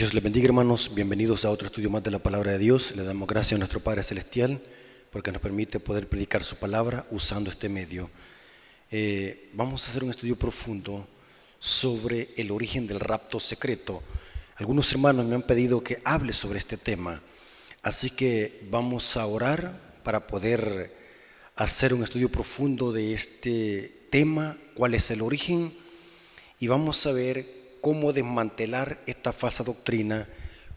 Dios les bendiga, hermanos. Bienvenidos a otro estudio más de la Palabra de Dios. Le damos gracias a nuestro Padre Celestial porque nos permite poder predicar su palabra usando este medio. Vamos a hacer un estudio profundo sobre el origen del rapto secreto. Algunos hermanos me han pedido que hable sobre este tema, así que vamos a orar para poder hacer un estudio profundo de este tema, cuál es el origen, y vamos a ver cómo desmantelar esta falsa doctrina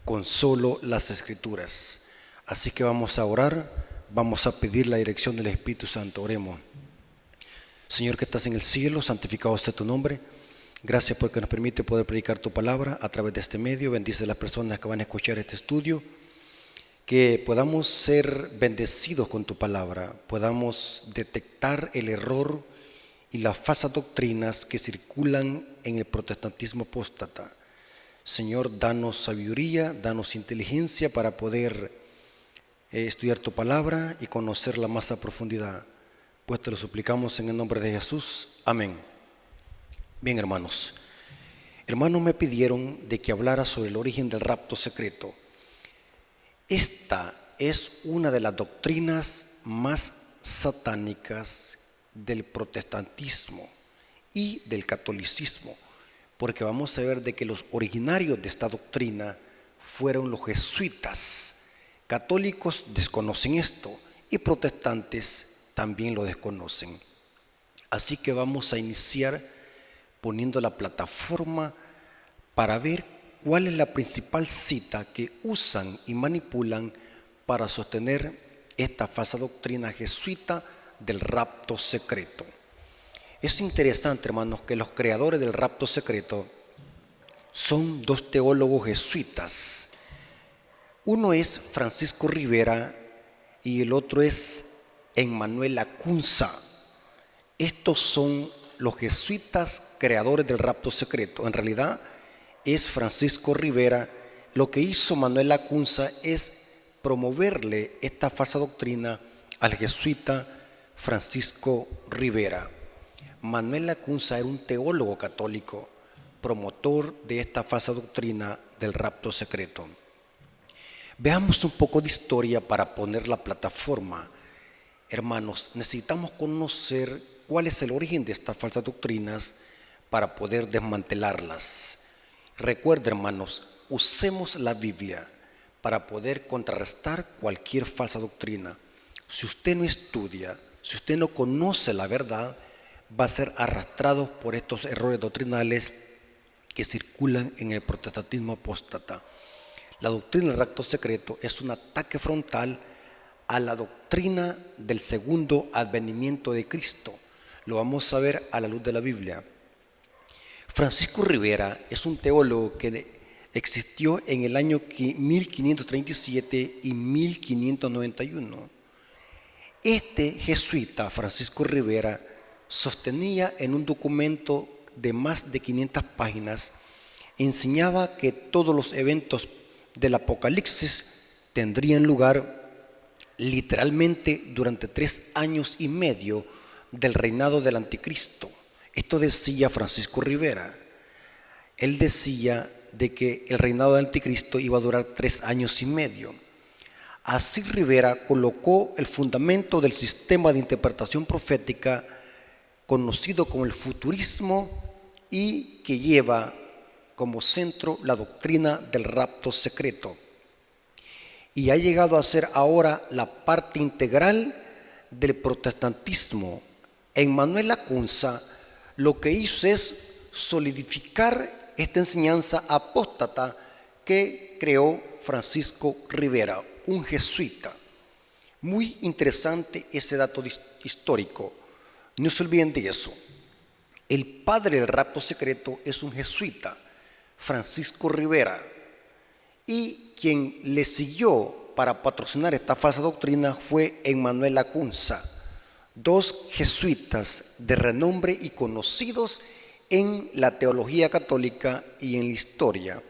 con solo las Escrituras. Así que vamos a orar, vamos a pedir la dirección del Espíritu Santo. Oremos. Señor que estás en el cielo, santificado sea tu nombre. Gracias porque nos permite poder predicar tu palabra a través de este medio. Bendice a las personas que van a escuchar este estudio, que podamos ser bendecidos con tu palabra, podamos detectar el error y las falsas doctrinas que circulan en el protestantismo apóstata. Señor, danos sabiduría, danos inteligencia para poder estudiar tu palabra y conocerla más a profundidad. Pues te lo suplicamos en el nombre de Jesús. Amén. Bien, hermanos. Hermanos me pidieron de que hablara sobre el origen del rapto secreto. Esta es una de las doctrinas más satánicas del protestantismo y del catolicismo, porque vamos a ver de que los originarios de esta doctrina fueron los jesuitas. Católicos desconocen esto y protestantes también lo desconocen. Así que vamos a iniciar poniendo la plataforma para ver cuál es la principal cita que usan y manipulan para sostener esta falsa doctrina jesuita del rapto secreto. Es interesante, hermanos, que los creadores del rapto secreto son dos teólogos jesuitas. Uno es Francisco Rivera y el otro es Emmanuel Lacunza. Estos son los jesuitas creadores del rapto secreto. En realidad es Francisco Rivera. Lo que hizo Manuel Lacunza es promoverle esta falsa doctrina al jesuita Francisco Rivera. Manuel Lacunza era un teólogo católico, promotor de esta falsa doctrina del rapto secreto. Veamos un poco de historia para poner la plataforma. Hermanos, necesitamos conocer cuál es el origen de estas falsas doctrinas para poder desmantelarlas. Recuerden, hermanos, usemos la Biblia para poder contrarrestar cualquier falsa doctrina. Si usted no estudia, si usted no conoce la verdad, va a ser arrastrado por estos errores doctrinales que circulan en el protestantismo apóstata. La doctrina del rapto secreto es un ataque frontal a la doctrina del segundo advenimiento de Cristo. Lo vamos a ver a la luz de la Biblia. Francisco Rivera es un teólogo que existió en el año 1537 y 1591. Este jesuita, Francisco Rivera, sostenía en un documento de más de 500 páginas, enseñaba que todos los eventos del Apocalipsis tendrían lugar literalmente durante 3 años y medio del reinado del Anticristo. Esto decía Francisco Rivera. Él decía de que el reinado del Anticristo iba a durar 3 años y medio. Así Rivera colocó el fundamento del sistema de interpretación profética conocido como el futurismo y que lleva como centro la doctrina del rapto secreto. Y ha llegado a ser ahora la parte integral del protestantismo. Emmanuel Lacunza lo que hizo es solidificar esta enseñanza apóstata que creó Francisco Rivera, un jesuita. Muy interesante ese dato histórico. No se olviden de eso. El padre del rapto secreto es un jesuita, Francisco Rivera, y quien le siguió para patrocinar esta falsa doctrina fue Emmanuel Lacunza, dos jesuitas de renombre y conocidos en la teología católica y en la historia.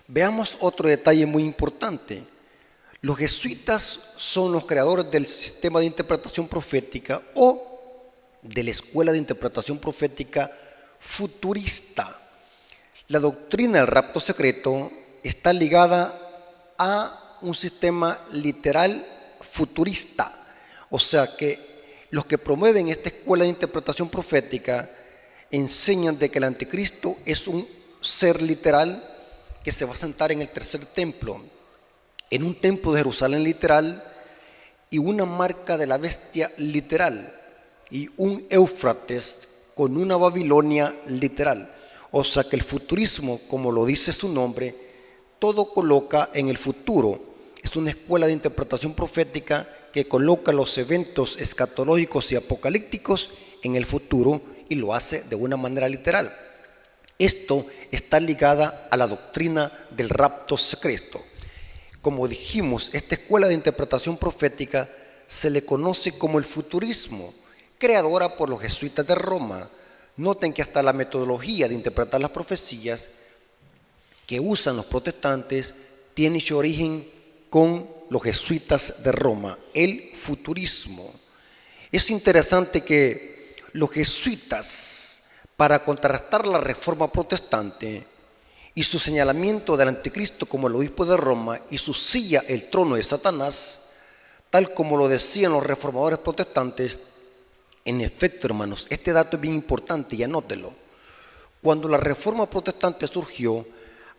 Veamos otro detalle muy importante. Los jesuitas son los creadores del sistema de interpretación profética o de la escuela de interpretación profética futurista. La doctrina del rapto secreto está ligada a un sistema literal futurista. O sea que los que promueven esta escuela de interpretación profética enseñan de que el anticristo es un ser literal que se va a sentar en el tercer templo, en un templo de Jerusalén literal, y una marca de la bestia literal, y un Éufrates con una Babilonia literal. O sea que el futurismo, como lo dice su nombre, todo coloca en el futuro. Es una escuela de interpretación profética que coloca los eventos escatológicos y apocalípticos en el futuro y lo hace de una manera literal. Esto está ligada a la doctrina del rapto secreto. Como dijimos, esta escuela de interpretación profética se le conoce como el futurismo, creadora por los jesuitas de Roma. Noten que hasta la metodología de interpretar las profecías que usan los protestantes tiene su origen con los jesuitas de Roma, el futurismo. Es interesante que los jesuitas, para contrarrestar la reforma protestante y su señalamiento del anticristo como el obispo de Roma y su silla el trono de Satanás, tal como lo decían los reformadores protestantes, en efecto, hermanos, este dato es bien importante y anótelo. Cuando la reforma protestante surgió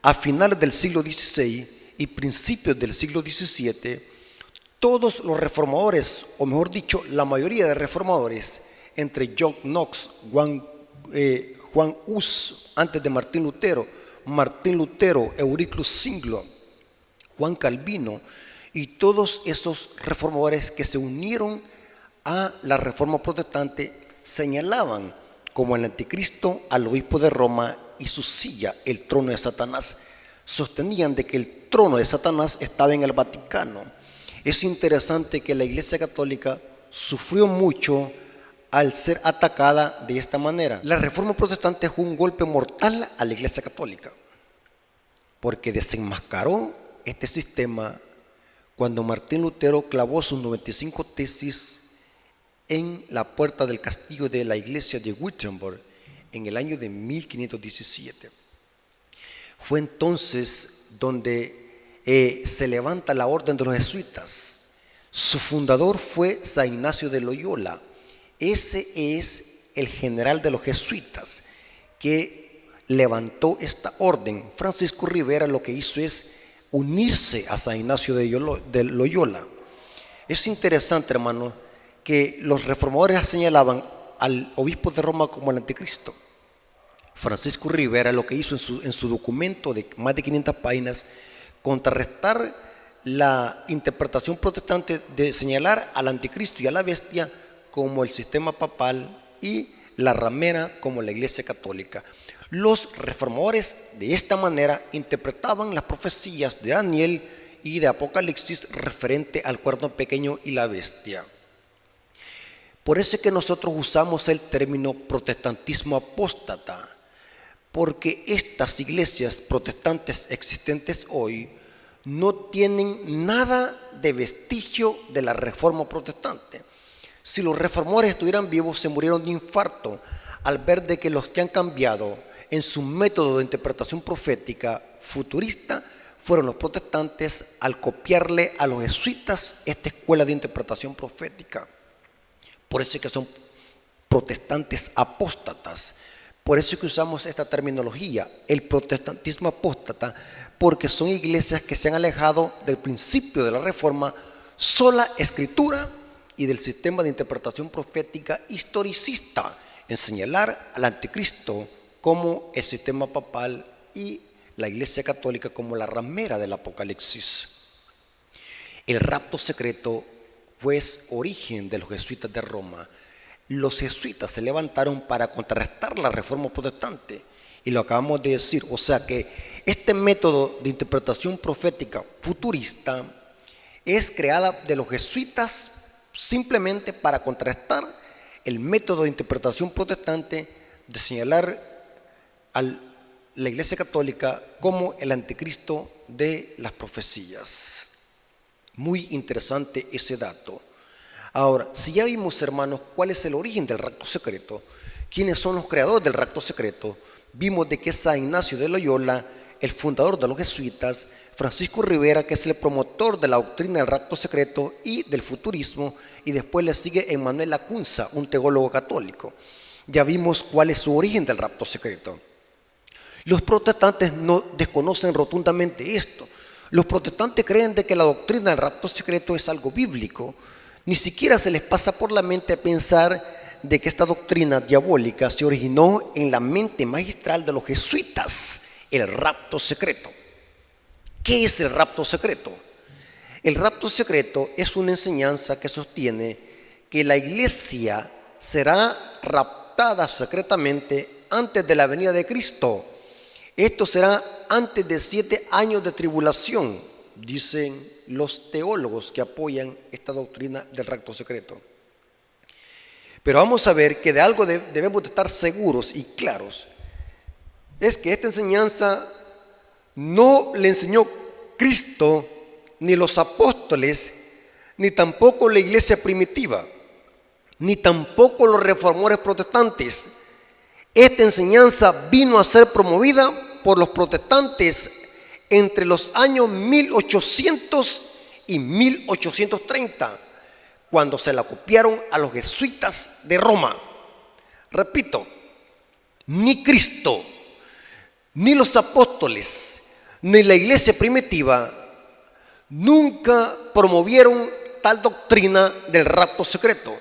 a finales del siglo XVI y principios del siglo XVII, todos los reformadores, o mejor dicho, la mayoría de reformadores, entre John Knox, Juan Hus, antes de Martín Lutero, Euriclus Zwinglio, Juan Calvino, y todos esos reformadores que se unieron a la reforma protestante señalaban como el anticristo al obispo de Roma y su silla, el trono de Satanás. Sostenían de que el trono de Satanás estaba en el Vaticano. Es interesante que la Iglesia Católica sufrió mucho al ser atacada de esta manera. La reforma protestante fue un golpe mortal a la Iglesia Católica, porque desenmascaró este sistema cuando Martín Lutero clavó sus 95 tesis en la puerta del castillo de la iglesia de Wittenberg en el año de 1517. Fue entonces donde se levanta la orden de los jesuitas. Su fundador fue San Ignacio de Loyola. Ese es el general de los jesuitas que levantó esta orden. Francisco Rivera lo que hizo es unirse a San Ignacio de Loyola. Es interesante, hermano, que los reformadores señalaban al obispo de Roma como el anticristo. Francisco Rivera lo que hizo en su documento de más de 500 páginas, contrarrestar la interpretación protestante de señalar al anticristo y a la bestia como el sistema papal y la ramera como la Iglesia Católica. Los reformadores de esta manera interpretaban las profecías de Daniel y de Apocalipsis referente al cuerno pequeño y la bestia. Por eso es que nosotros usamos el término protestantismo apóstata, porque estas iglesias protestantes existentes hoy no tienen nada de vestigio de la reforma protestante. Si los reformadores estuvieran vivos, se murieron de infarto al ver de que los que han cambiado en su método de interpretación profética futurista fueron los protestantes al copiarle a los jesuitas esta escuela de interpretación profética. Por eso es que son protestantes apóstatas. Por eso es que usamos esta terminología, el protestantismo apóstata, porque son iglesias que se han alejado del principio de la reforma, sola escritura y del sistema de interpretación profética historicista, en señalar al anticristo como el sistema papal y la Iglesia Católica como la ramera del Apocalipsis. El rapto secreto pues origen de los jesuitas de Roma. Los jesuitas se levantaron para contrarrestar la reforma protestante y lo acabamos de decir. O sea que este método de interpretación profética futurista es creada de los jesuitas simplemente para contrarrestar el método de interpretación protestante de señalar a la Iglesia Católica como el anticristo de las profecías. Muy interesante ese dato. Ahora, si ya vimos, hermanos, cuál es el origen del rapto secreto, quiénes son los creadores del rapto secreto, vimos de que San Ignacio de Loyola el fundador de los jesuitas, Francisco Rivera, que es el promotor de la doctrina del rapto secreto y del futurismo, y después le sigue Emmanuel Lacunza, un teólogo católico. Ya vimos cuál es su origen del rapto secreto. Los protestantes no desconocen rotundamente esto. Los protestantes creen de que la doctrina del rapto secreto es algo bíblico. Ni siquiera se les pasa por la mente pensar de que esta doctrina diabólica se originó en la mente magistral de los jesuitas, el rapto secreto. ¿Qué es el rapto secreto? El rapto secreto es una enseñanza que sostiene que la iglesia será raptada secretamente antes de la venida de Cristo. Esto será antes de 7 años de tribulación, dicen los teólogos que apoyan esta doctrina del rapto secreto. Pero vamos a ver que de algo debemos de estar seguros y claros. Es que esta enseñanza no le enseñó Cristo, ni los apóstoles, ni tampoco la iglesia primitiva, ni tampoco los reformadores protestantes. Esta enseñanza vino a ser promovida por los protestantes entre los años 1800 y 1830, cuando se la copiaron a los jesuitas de Roma. Repito, ni Cristo, ni los apóstoles, ni la iglesia primitiva nunca promovieron tal doctrina del rapto secreto,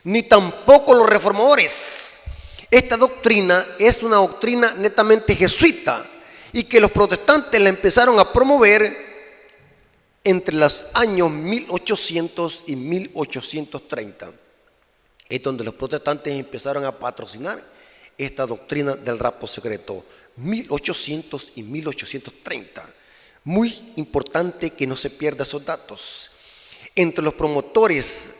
ni tampoco los reformadores. Esta doctrina es una doctrina netamente jesuita y que los protestantes la empezaron a promover entre los años 1800 y 1830. Es donde los protestantes empezaron a patrocinar esta doctrina del rapto secreto, 1800 y 1830. Muy importante que no se pierda esos datos. Entre los promotores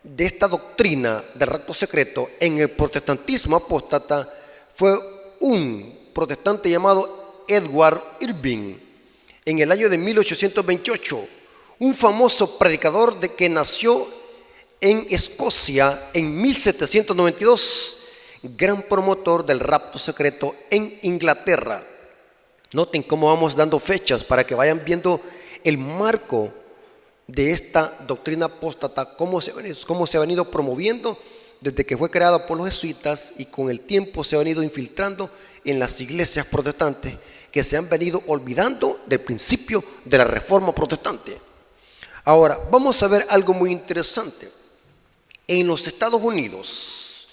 de esta doctrina del rapto secreto en el protestantismo apóstata fue un protestante llamado Edward Irving en el año de 1828, un famoso predicador que nació en Escocia en 1792, gran promotor del rapto secreto en Inglaterra. Noten cómo vamos dando fechas para que vayan viendo el marco de esta doctrina apóstata, cómo se ha venido promoviendo desde que fue creada por los jesuitas y con el tiempo se ha venido infiltrando en las iglesias protestantes que se han venido olvidando del principio de la reforma protestante. Ahora, vamos a ver algo muy interesante. En los Estados Unidos,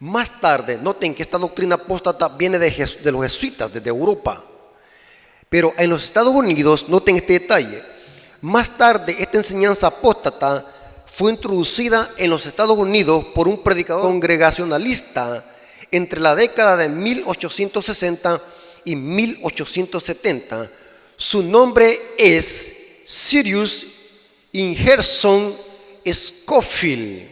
más tarde, noten que esta doctrina apóstata viene de los jesuitas, desde Europa. Pero en los Estados Unidos, noten este detalle. Más tarde, esta enseñanza apóstata fue introducida en los Estados Unidos por un predicador congregacionalista entre la década de 1860 y 1870. Su nombre es Sirius Ingerson Scofield.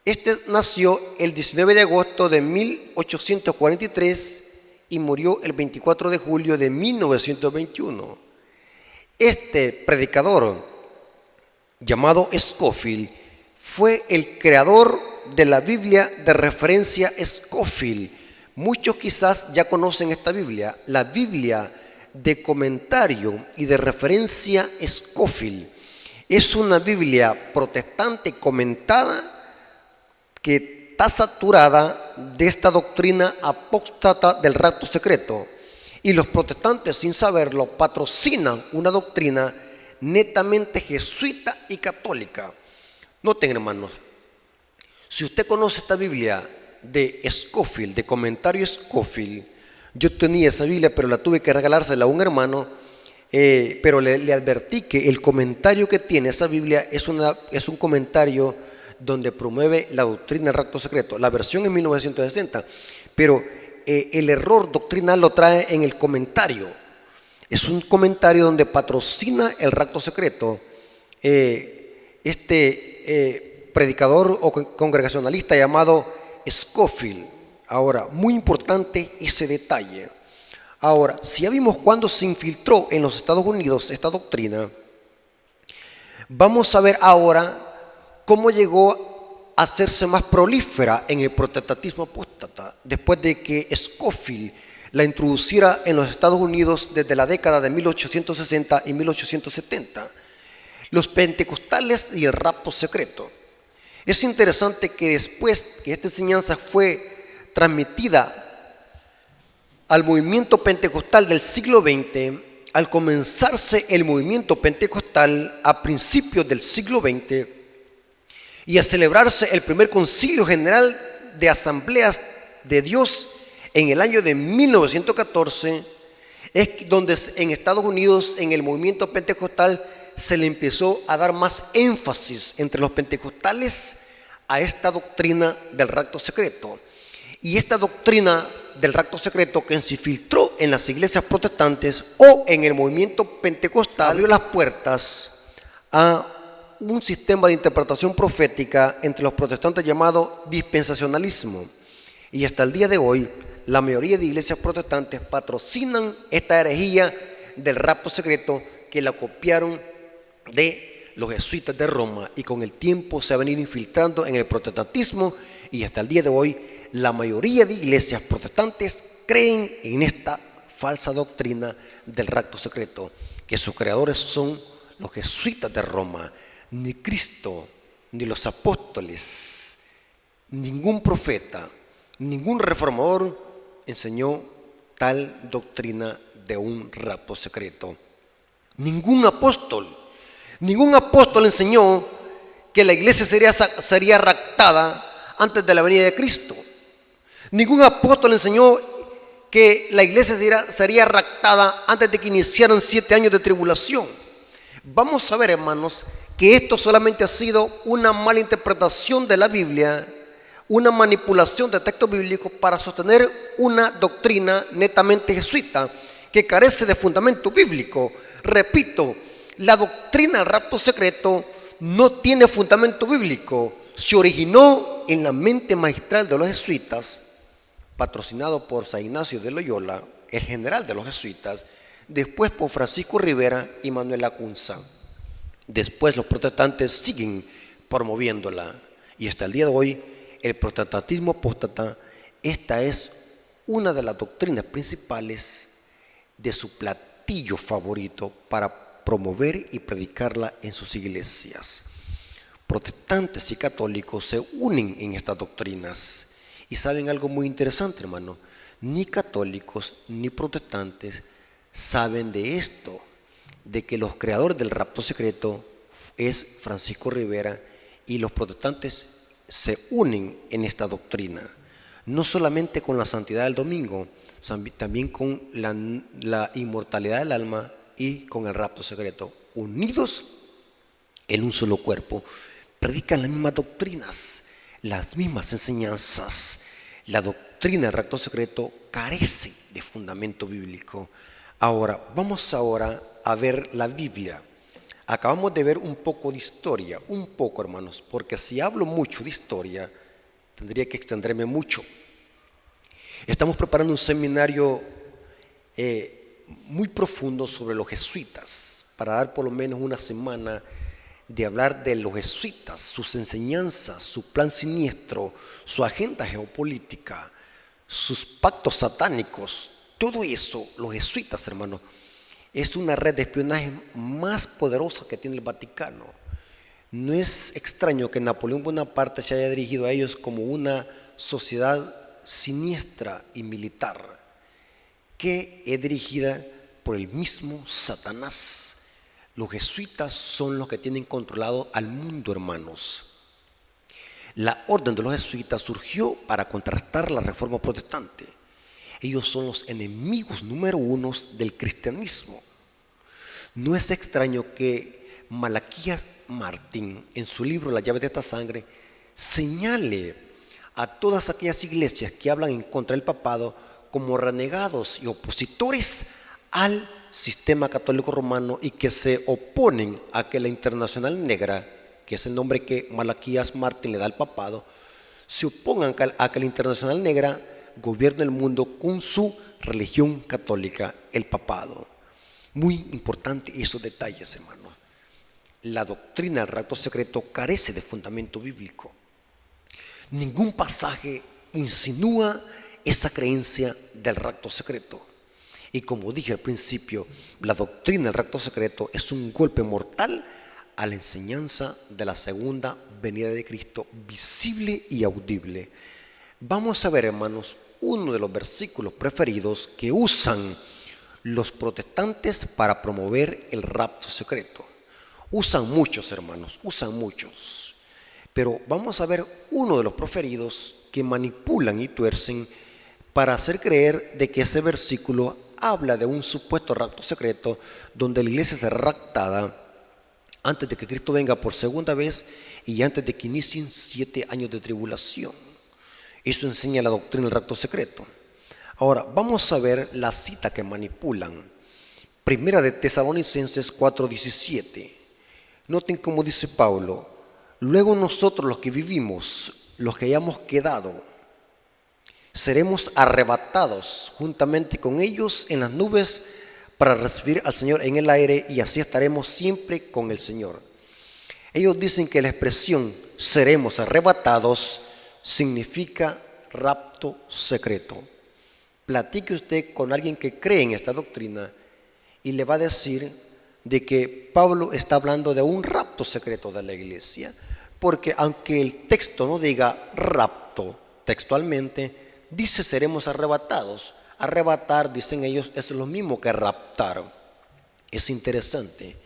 Este nació el 19 de agosto de 1843 y murió el 24 de julio de 1921. Este predicador llamado Scofield fue el creador de la Biblia de referencia Scofield. Muchos quizás ya conocen esta Biblia, la Biblia de comentario y de referencia Scofield. Es una Biblia protestante comentada que está saturada de esta doctrina apóstata del rapto secreto. Y los protestantes, sin saberlo, patrocinan una doctrina netamente jesuita y católica. Noten, hermanos, si usted conoce esta Biblia de Scofield, de comentario Scofield, yo tenía esa Biblia, pero la tuve que regalársela a un hermano, pero le advertí que el comentario que tiene esa Biblia es un comentario donde promueve la doctrina del rapto secreto. La versión es 1960, pero el error doctrinal lo trae en el comentario. Es un comentario donde patrocina el rapto secreto predicador o congregacionalista llamado Scofield. Ahora, muy importante ese detalle. Ahora, si ya vimos cuándo se infiltró en los Estados Unidos esta doctrina, vamos a ver ahora cómo llegó a hacerse más prolífera en el protestantismo apóstata después de que Scofield la introduciera en los Estados Unidos desde la década de 1860 y 1870. Los pentecostales y el rapto secreto. Es interesante que después que esta enseñanza fue transmitida al movimiento pentecostal del siglo XX, al comenzarse el movimiento pentecostal a principios del siglo XX y a celebrarse el primer concilio general de asambleas de Dios en el año de 1914, es donde en Estados Unidos, en el movimiento pentecostal, se le empezó a dar más énfasis entre los pentecostales a esta doctrina del rapto secreto. Y esta doctrina del rapto secreto, que se infiltró en las iglesias protestantes o en el movimiento pentecostal, abrió las puertas a un sistema de interpretación profética entre los protestantes llamado dispensacionalismo. Y hasta el día de hoy, la mayoría de iglesias protestantes patrocinan esta herejía del rapto secreto, que la copiaron de los jesuitas de Roma, y con el tiempo se ha venido infiltrando en el protestantismo, y hasta el día de hoy la mayoría de iglesias protestantes creen en esta falsa doctrina del rapto secreto, que sus creadores son los jesuitas de Roma. Ni Cristo, ni los apóstoles, ningún profeta, ningún reformador enseñó tal doctrina de un rapto secreto. Ningún apóstol enseñó que la iglesia sería raptada antes de la venida de Cristo. Ningún apóstol enseñó que la iglesia sería raptada antes de que iniciaran 7 años de tribulación. Vamos a ver, hermanos, que esto solamente ha sido una mala interpretación de la Biblia, una manipulación de textos bíblicos para sostener una doctrina netamente jesuita que carece de fundamento bíblico. Repito, la doctrina del rapto secreto no tiene fundamento bíblico. Se originó en la mente magistral de los jesuitas, patrocinado por San Ignacio de Loyola, el general de los jesuitas, después por Francisco Rivera y Manuel Lacunza. Después los protestantes siguen promoviéndola, y hasta el día de hoy el protestantismo apóstata, esta es una de las doctrinas principales de su platillo favorito para promover y predicarla en sus iglesias. Protestantes y católicos se unen en estas doctrinas. Y saben algo muy interesante, hermano, ni católicos ni protestantes saben de esto, de que los creadores del rapto secreto es Francisco Rivera, y los protestantes se unen en esta doctrina, no solamente con la santidad del domingo, también con la inmortalidad del alma y con el rapto secreto, unidos en un solo cuerpo, predican las mismas doctrinas, las mismas enseñanzas. La doctrina del rapto secreto carece de fundamento bíblico. Vamos ahora a ver la Biblia. Acabamos de ver un poco de historia, hermanos, porque si hablo mucho de historia, tendría que extenderme mucho. Estamos preparando un seminario muy profundo sobre los jesuitas, para dar por lo menos una semana de hablar de los jesuitas, sus enseñanzas, su plan siniestro, su agenda geopolítica, sus pactos satánicos. Todo eso, los jesuitas, hermanos, es una red de espionaje más poderosa que tiene el Vaticano. No es extraño que Napoleón Bonaparte se haya dirigido a ellos como una sociedad siniestra y militar, que es dirigida por el mismo Satanás. Los jesuitas son los que tienen controlado al mundo, hermanos. La orden de los jesuitas surgió para contrastar la reforma protestante. Ellos son los enemigos número 1 del cristianismo. No es extraño que Malaquías Martín, en su libro La llave de esta sangre, señale a todas aquellas iglesias que hablan en contra del papado como renegados y opositores al sistema católico romano, y que se oponen a que la Internacional Negra, que es el nombre que Malaquías Martín le da al papado, se opongan a que la Internacional Negra gobierne el mundo con su religión católica, el papado. Muy importante esos detalles, hermanos. La doctrina del rapto secreto carece de fundamento bíblico. Ningún pasaje insinúa esa creencia del rapto secreto. Y como dije al principio, la doctrina del rapto secreto es un golpe mortal a la enseñanza de la segunda venida de Cristo, visible y audible. Vamos a ver, hermanos, uno de los versículos preferidos que usan los protestantes para promover el rapto secreto. Usan muchos, hermanos, usan muchos. Pero vamos a ver uno de los preferidos que manipulan y tuercen para hacer creer de que ese versículo habla de un supuesto rapto secreto donde la iglesia será raptada antes de que Cristo venga por segunda vez y antes de que inicien 7 años de tribulación. Eso enseña la doctrina del rapto secreto. Ahora, vamos a ver la cita que manipulan. Primera de Tesalonicenses 4:17. Noten cómo dice Pablo: luego nosotros los que vivimos, los que hayamos quedado, seremos arrebatados juntamente con ellos en las nubes para recibir al Señor en el aire, y así estaremos siempre con el Señor. Ellos dicen que la expresión seremos arrebatados significa rapto secreto. Platique usted con alguien que cree en esta doctrina y le va a decir de que Pablo está hablando de un rapto secreto de la iglesia, porque aunque el texto no diga rapto textualmente, dice seremos arrebatados. Arrebatar, dicen ellos, es lo mismo que raptar. Es interesante.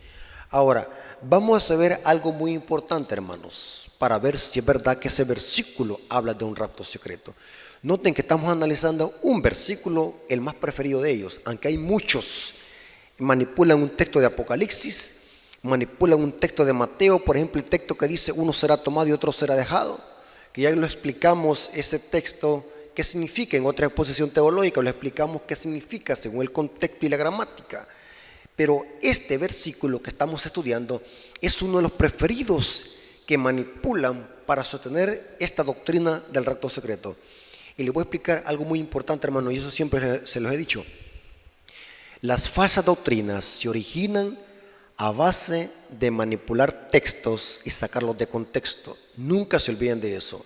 Ahora, vamos a ver algo muy importante, hermanos, para ver si es verdad que ese versículo habla de un rapto secreto. Noten que estamos analizando un versículo, el más preferido de ellos, aunque hay muchos. Manipulan un texto de Apocalipsis, manipulan un texto de Mateo, por ejemplo, el texto que dice uno será tomado y otro será dejado, que ya lo explicamos ese texto, qué significa en otra exposición teológica, lo explicamos qué significa según el contexto y la gramática. Pero este versículo que estamos estudiando es uno de los preferidos que manipulan para sostener esta doctrina del rapto secreto. Y les voy a explicar algo muy importante, hermano, y eso siempre se los he dicho. Las falsas doctrinas se originan a base de manipular textos y sacarlos de contexto. Nunca se olviden de eso.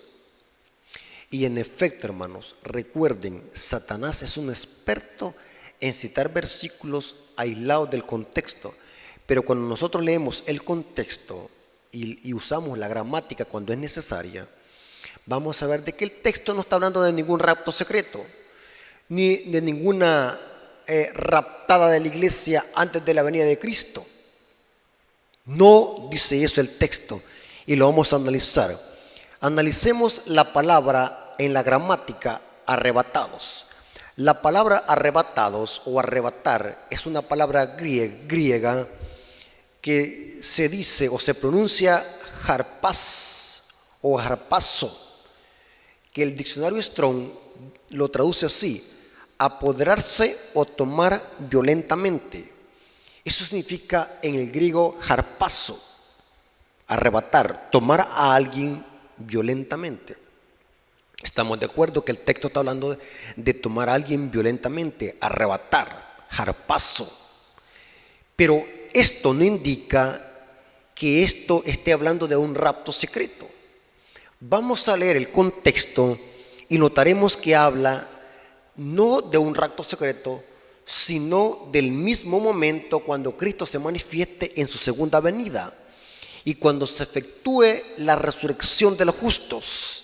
Y en efecto, hermanos, recuerden, Satanás es un experto en citar versículos aislados del contexto. Pero cuando nosotros leemos el contexto y usamos la gramática cuando es necesaria, vamos a ver de que el texto no está hablando de ningún rapto secreto, ni de ninguna raptada de la iglesia antes de la venida de Cristo. No dice eso el texto, y lo vamos a analizar. Analicemos la palabra en la gramática arrebatados. La palabra arrebatados o arrebatar es una palabra griega que se dice o se pronuncia harpas o harpazo, que el diccionario Strong lo traduce así: apoderarse o tomar violentamente. Eso significa en el griego harpazo, arrebatar, tomar a alguien violentamente. Estamos de acuerdo que el texto está hablando de tomar a alguien violentamente, arrebatar, harpazo. Pero esto no indica que esto esté hablando de un rapto secreto. Vamos a leer el contexto y notaremos que habla no de un rapto secreto, sino del mismo momento cuando Cristo se manifieste en su segunda venida y cuando se efectúe la resurrección de los justos.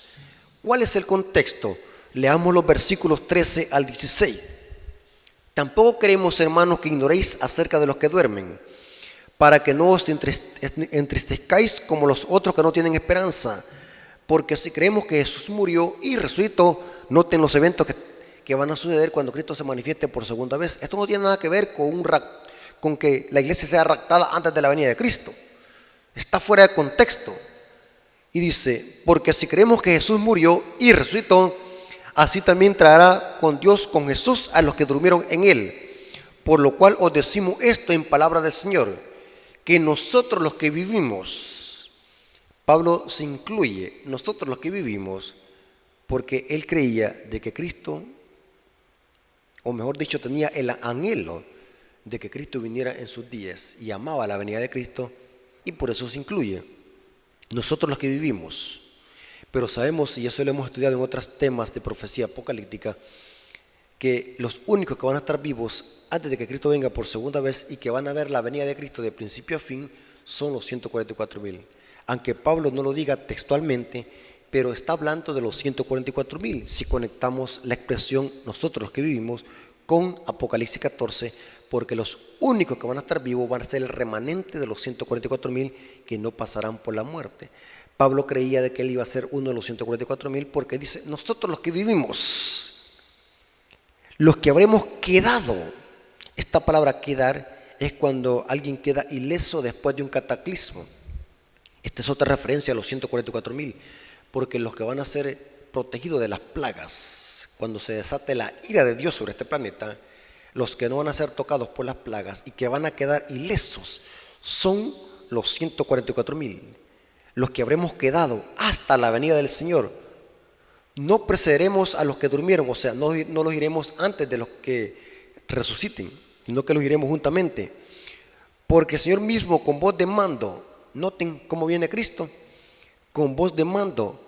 ¿Cuál es el contexto? Leamos los versículos 13 al 16. Tampoco queremos, hermanos, que ignoréis acerca de los que duermen, para que no os entristezcáis como los otros que no tienen esperanza. Porque si creemos que Jesús murió y resucitó, noten los eventos que van a suceder cuando Cristo se manifieste por segunda vez. Esto no tiene nada que ver con que la iglesia sea raptada antes de la venida de Cristo. Está fuera de contexto. Y dice, porque si creemos que Jesús murió y resucitó, así también traerá con Dios, con Jesús, a los que durmieron en él. Por lo cual os decimos esto en palabra del Señor, que nosotros los que vivimos, Pablo se incluye, nosotros los que vivimos, porque él creía de que Cristo, o mejor dicho, tenía el anhelo de que Cristo viniera en sus días y amaba la venida de Cristo, y por eso se incluye. Nosotros los que vivimos, Pero sabemos, y eso lo hemos estudiado en otros temas de profecía apocalíptica, que los únicos que van a estar vivos antes de que Cristo venga por segunda vez y que van a ver la venida de Cristo de principio a fin son los 144,000. Aunque Pablo no lo diga textualmente, pero está hablando de los 144,000 si conectamos la expresión nosotros los que vivimos con Apocalipsis 14, porque los únicos que van a estar vivos van a ser el remanente de los 144,000 que no pasarán por la muerte. Pablo creía de que él iba a ser uno de los 144,000 porque dice, nosotros los que vivimos, los que habremos quedado. Esta palabra quedar es cuando alguien queda ileso después de un cataclismo. Esta es otra referencia a los 144,000, porque los que van a ser protegidos de las plagas, cuando se desate la ira de Dios sobre este planeta, los que no van a ser tocados por las plagas y que van a quedar ilesos son los 144,000. Los que habremos quedado hasta la venida del Señor. No precederemos a los que durmieron, o sea, no los iremos antes de los que resuciten, sino que los iremos juntamente. Porque el Señor mismo con voz de mando, noten cómo viene Cristo, con voz de mando.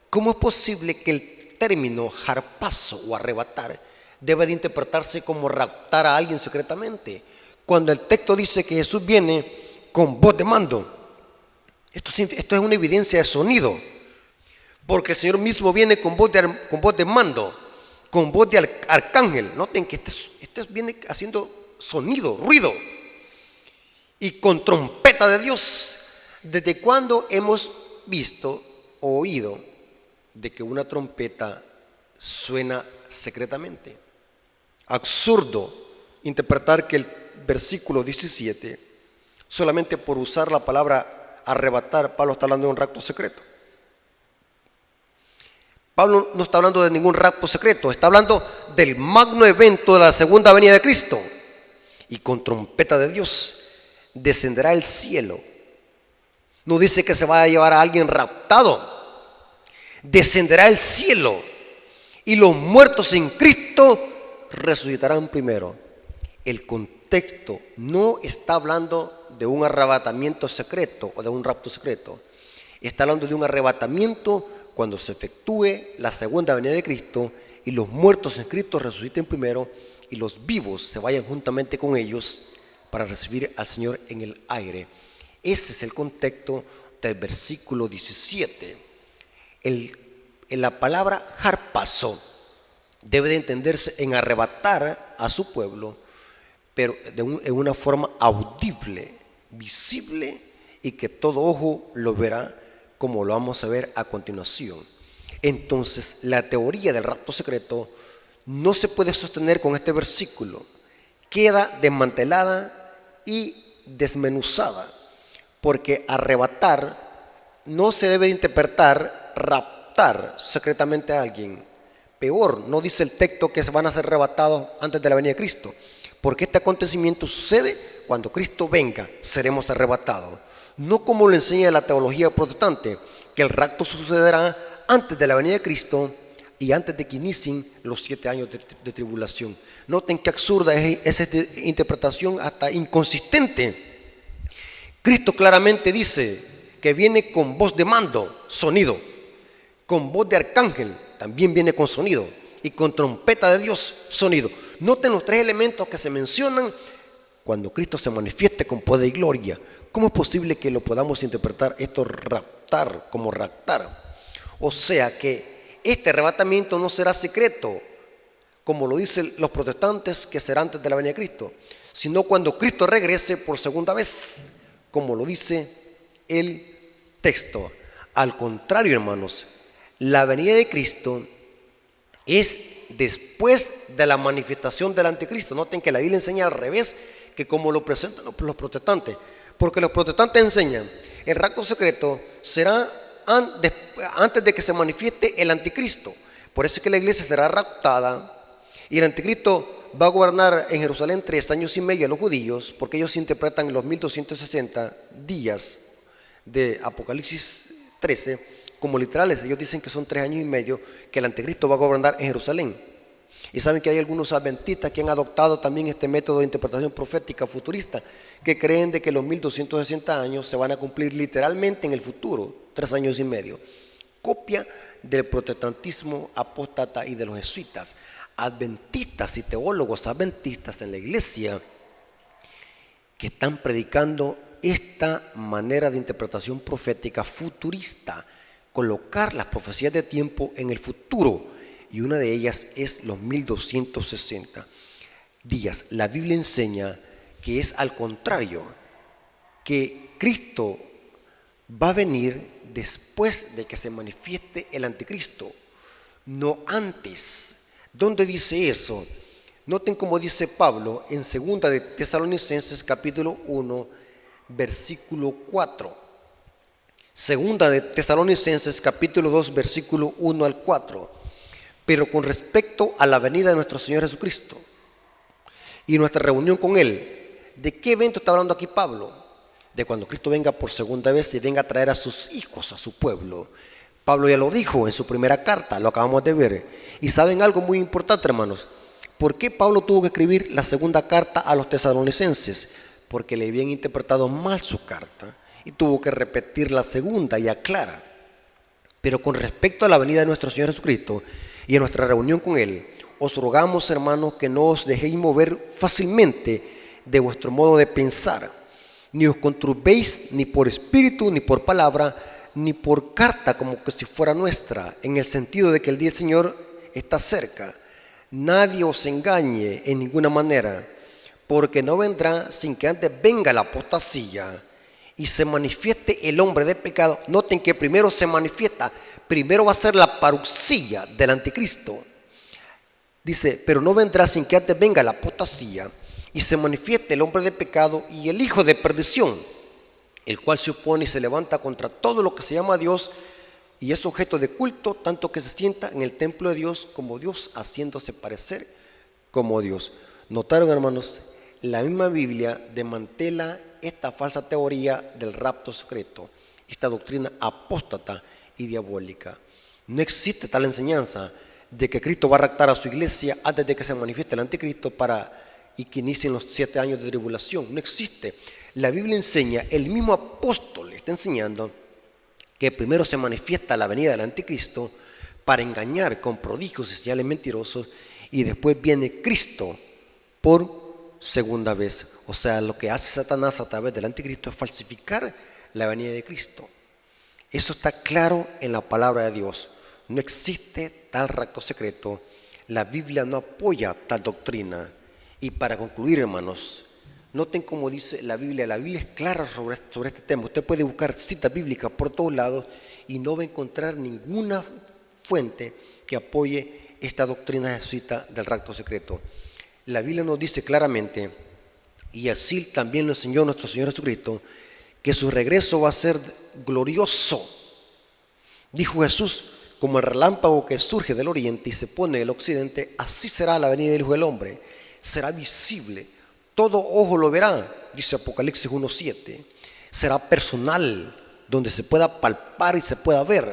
¿Cómo es posible que el término harpazo o arrebatar debe de interpretarse como raptar a alguien secretamente? Cuando el texto dice que Jesús viene con voz de mando. Esto es una evidencia de sonido, porque el Señor mismo viene con voz de mando, con voz de arcángel. Noten que este viene haciendo sonido, ruido, y con trompeta de Dios. ¿Desde cuándo hemos visto o oído de que una trompeta suena secretamente? Absurdo interpretar que el versículo 17, solamente por usar la palabra arrebatar, Pablo está hablando de un rapto secreto. Pablo no está hablando de ningún rapto secreto, está hablando del magno evento de la segunda venida de Cristo. Y con trompeta de Dios descenderá el cielo. No dice que se vaya a llevar a alguien raptado. Descenderá el cielo y los muertos en Cristo resucitarán primero. El contexto no está hablando de un arrebatamiento secreto o de un rapto secreto. Está hablando de un arrebatamiento cuando se efectúe la segunda venida de Cristo y los muertos en Cristo resuciten primero y los vivos se vayan juntamente con ellos para recibir al Señor en el aire. Ese es el contexto del versículo 17. En la palabra harpazo debe de entenderse en arrebatar a su pueblo, pero en una forma audible, visible, y que todo ojo lo verá, como lo vamos a ver a continuación. Entonces, la teoría del rapto secreto no se puede sostener con este versículo. Queda desmantelada y desmenuzada, porque arrebatar no se debe interpretar raptar secretamente a alguien. Peor, no dice el texto que se van a ser arrebatados antes de la venida de Cristo, porque este acontecimiento sucede cuando Cristo venga, seremos arrebatados. No como lo enseña la teología protestante, que el rapto sucederá antes de la venida de Cristo y antes de que inicien los 7 años de tribulación. Noten qué absurda es esta interpretación, hasta inconsistente. Cristo claramente dice que viene con voz de mando, sonido, con voz de arcángel, también viene con sonido, y con trompeta de Dios, sonido. Noten los 3 elementos que se mencionan cuando Cristo se manifieste con poder y gloria. ¿Cómo es posible que lo podamos interpretar esto raptar como raptar? O sea que este arrebatamiento no será secreto, como lo dicen los protestantes, que será antes de la venida de Cristo, sino cuando Cristo regrese por segunda vez, como lo dice el texto. Al contrario, hermanos, la venida de Cristo es después de la manifestación del anticristo. Noten que la Biblia enseña al revés que como lo presentan los protestantes, porque los protestantes enseñan el rapto secreto será antes de que se manifieste el anticristo. Por eso es que la iglesia será raptada y el anticristo va a gobernar en Jerusalén 3 años y medio a los judíos, porque ellos interpretan los 1260 días de Apocalipsis 13 como literales. Ellos dicen que son 3 años y medio que el anticristo va a gobernar en Jerusalén. Y saben que hay algunos adventistas que han adoptado también este método de interpretación profética futurista, que creen de que los 1260 años se van a cumplir literalmente en el futuro, 3 años y medio. copia del protestantismo apóstata y de los jesuitas. Adventistas y teólogos adventistas en la iglesia que están predicando esta manera de interpretación profética futurista, colocar las profecías de tiempo en el futuro, y una de ellas es los 1260 días. La Biblia enseña que es al contrario, que Cristo va a venir después de que se manifieste el anticristo, no antes. ¿Dónde dice eso? Noten cómo dice Pablo en 2 de Tesalonicenses capítulo 1 versículo 4. Segunda de Tesalonicenses capítulo 2 versículo 1 al 4. Pero con respecto a la venida de nuestro Señor Jesucristo y nuestra reunión con Él, ¿de qué evento está hablando aquí Pablo? De cuando Cristo venga por segunda vez y venga a traer a sus hijos, a su pueblo. Pablo ya lo dijo en su primera carta, lo acabamos de ver. Y saben algo muy importante, hermanos. ¿Por qué Pablo tuvo que escribir la segunda carta a los tesalonicenses? Porque le habían interpretado mal su carta y tuvo que repetir la segunda y aclara. Pero con respecto a la venida de nuestro Señor Jesucristo y a nuestra reunión con Él, os rogamos, hermanos, que no os dejéis mover fácilmente de vuestro modo de pensar, ni os conturbéis ni por espíritu, ni por palabra, ni por carta como que si fuera nuestra, en el sentido de que el día del Señor está cerca. Nadie os engañe en ninguna manera, porque no vendrá sin que antes venga la apostasía y se manifieste el hombre de pecado. Noten que primero se manifiesta, primero va a ser la paruxía del anticristo. Dice, pero no vendrá sin que antes venga la apostasía y se manifieste el hombre de pecado y el hijo de perdición, el cual se opone y se levanta contra todo lo que se llama Dios y es objeto de culto, tanto que se sienta en el templo de Dios como Dios, haciéndose parecer como Dios. ¿Notaron, hermanos? La misma Biblia desmantela esta falsa teoría del rapto secreto, esta doctrina apóstata y diabólica. No existe tal enseñanza de que Cristo va a raptar a su iglesia antes de que se manifieste el anticristo y que inicien los 7 años de tribulación. No existe. La Biblia enseña, el mismo apóstol está enseñando que primero se manifiesta la venida del anticristo para engañar con prodigios y señales mentirosos, y después viene Cristo por segunda vez. O sea, lo que hace Satanás a través del anticristo es falsificar la venida de Cristo. Eso está claro en la palabra de Dios. No existe tal rapto secreto. La Biblia no apoya tal doctrina. Y para concluir, hermanos, noten cómo dice la Biblia. La Biblia es clara sobre este tema. Usted puede buscar citas bíblicas por todos lados y no va a encontrar ninguna fuente que apoye esta doctrina jesuita del rapto secreto. La Biblia nos dice claramente, y así también lo enseñó nuestro Señor Jesucristo, que su regreso va a ser glorioso. Dijo Jesús, como el relámpago que surge del oriente y se pone del occidente, así será la venida del Hijo del Hombre. Será visible, todo ojo lo verá, dice Apocalipsis 1:7. Será personal, donde se pueda palpar y se pueda ver.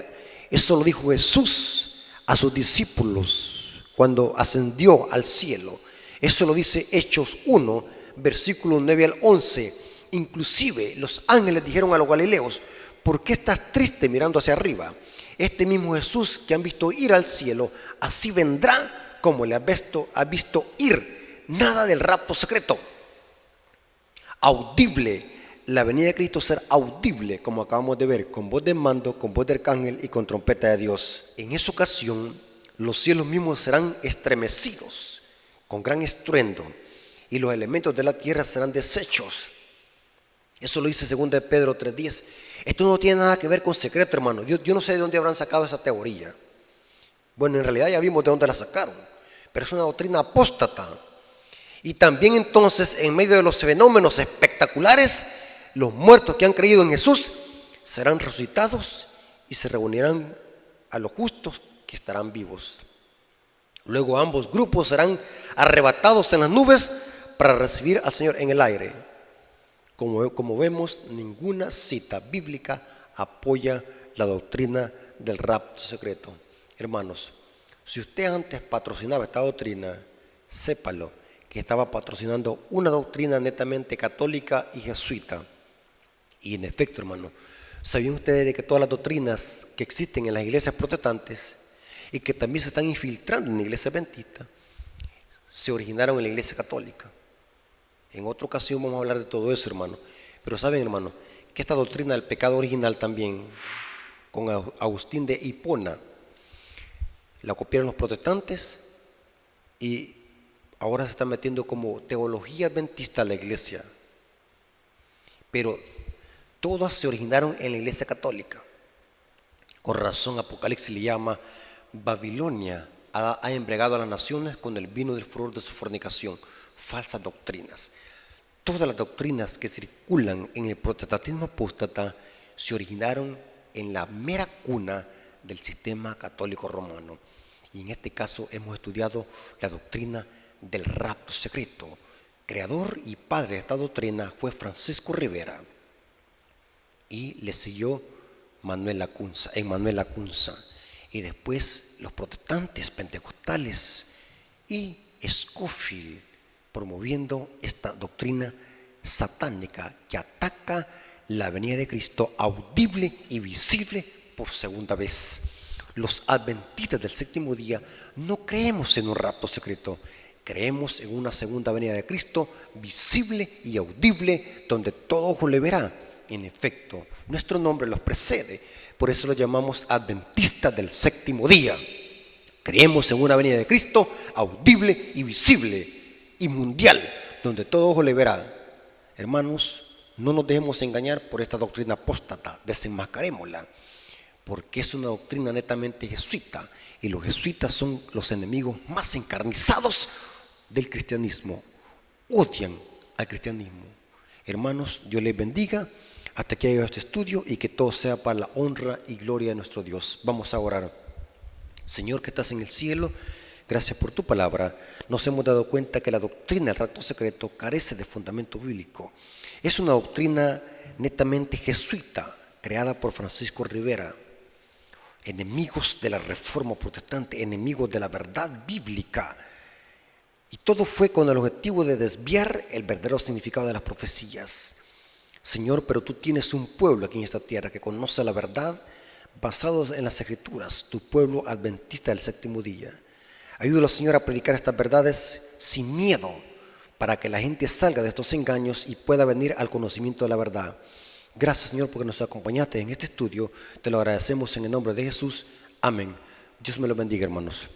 Eso lo dijo Jesús a sus discípulos cuando ascendió al cielo. Eso lo dice Hechos 1, versículos 9 al 11. Inclusive los ángeles dijeron a los galileos, ¿por qué estás triste mirando hacia arriba? Este mismo Jesús que han visto ir al cielo, así vendrá como le ha visto ir. Nada del rapto secreto. Audible. La venida de Cristo será audible, como acabamos de ver, con voz de mando, con voz de arcángel y con trompeta de Dios. En esa ocasión, los cielos mismos serán estremecidos con gran estruendo y los elementos de la tierra serán deshechos. Eso lo dice 2 de Pedro 3:10. Esto no tiene nada que ver con secreto, hermano. Yo no sé de dónde habrán sacado esa teoría. Bueno, en realidad ya vimos de dónde la sacaron, pero es una doctrina apóstata. Y también entonces, en medio de los fenómenos espectaculares, los muertos que han creído en Jesús serán resucitados y se reunirán a los justos que estarán vivos. Luego ambos grupos serán arrebatados en las nubes para recibir al Señor en el aire. Como vemos, ninguna cita bíblica apoya la doctrina del rapto secreto. Hermanos, si usted antes patrocinaba esta doctrina, sépalo que estaba patrocinando una doctrina netamente católica y jesuita. Y en efecto, hermano, ¿Sabían ustedes de que todas las doctrinas que existen en las iglesias protestantes y que también se están infiltrando en la iglesia adventista se originaron en la iglesia católica? En otra ocasión vamos a hablar de todo eso, hermano. Pero saben, hermano, que esta doctrina del pecado original también, con Agustín de Hipona, la copiaron los protestantes y ahora se está metiendo como teología adventista a la iglesia. Pero todas se originaron en la iglesia católica. Con razón Apocalipsis le llama Babilonia ha embriagado a las naciones con el vino del furor de su fornicación. Falsas doctrinas. Todas las doctrinas que circulan en el protestantismo apóstata se originaron en la mera cuna del sistema católico romano. Y en este caso hemos estudiado la doctrina del rapto secreto. Creador y padre de esta doctrina fue Francisco Rivera y le siguió Emmanuel Lacunza, y después los protestantes pentecostales y Scofield, promoviendo esta doctrina satánica que ataca la venida de Cristo audible y visible por segunda vez. Los adventistas del séptimo día no creemos en un rapto secreto, creemos en una segunda venida de Cristo visible y audible, donde todo ojo le verá. En efecto, nuestro nombre los precede, por eso los llamamos adventistas del séptimo día. Creemos en una venida de Cristo audible y visible y mundial, donde todo ojo le verá. Hermanos, no nos dejemos engañar por esta doctrina apóstata, desenmascarémosla, porque es una doctrina netamente jesuita, y los jesuitas son los enemigos más encarnizados del cristianismo. Odian al cristianismo. Hermanos, Dios les bendiga hasta que haya este estudio y que todo sea para la honra y gloria de nuestro Dios. Vamos a orar. Señor que estás en el cielo, gracias por tu palabra. Nos hemos dado cuenta que la doctrina del rapto secreto carece de fundamento bíblico. Es una doctrina netamente jesuita, creada por Francisco Rivera. Enemigos de la reforma protestante, enemigos de la verdad bíblica. Y todo fue con el objetivo de desviar el verdadero significado de las profecías. Señor, pero tú tienes un pueblo aquí en esta tierra que conoce la verdad basado en las escrituras, tu pueblo adventista del séptimo día. Ayúdalo, Señor, a predicar estas verdades sin miedo, para que la gente salga de estos engaños y pueda venir al conocimiento de la verdad. Gracias, Señor, porque nos acompañaste en este estudio. Te lo agradecemos en el nombre de Jesús. Amén. Dios me lo bendiga, hermanos.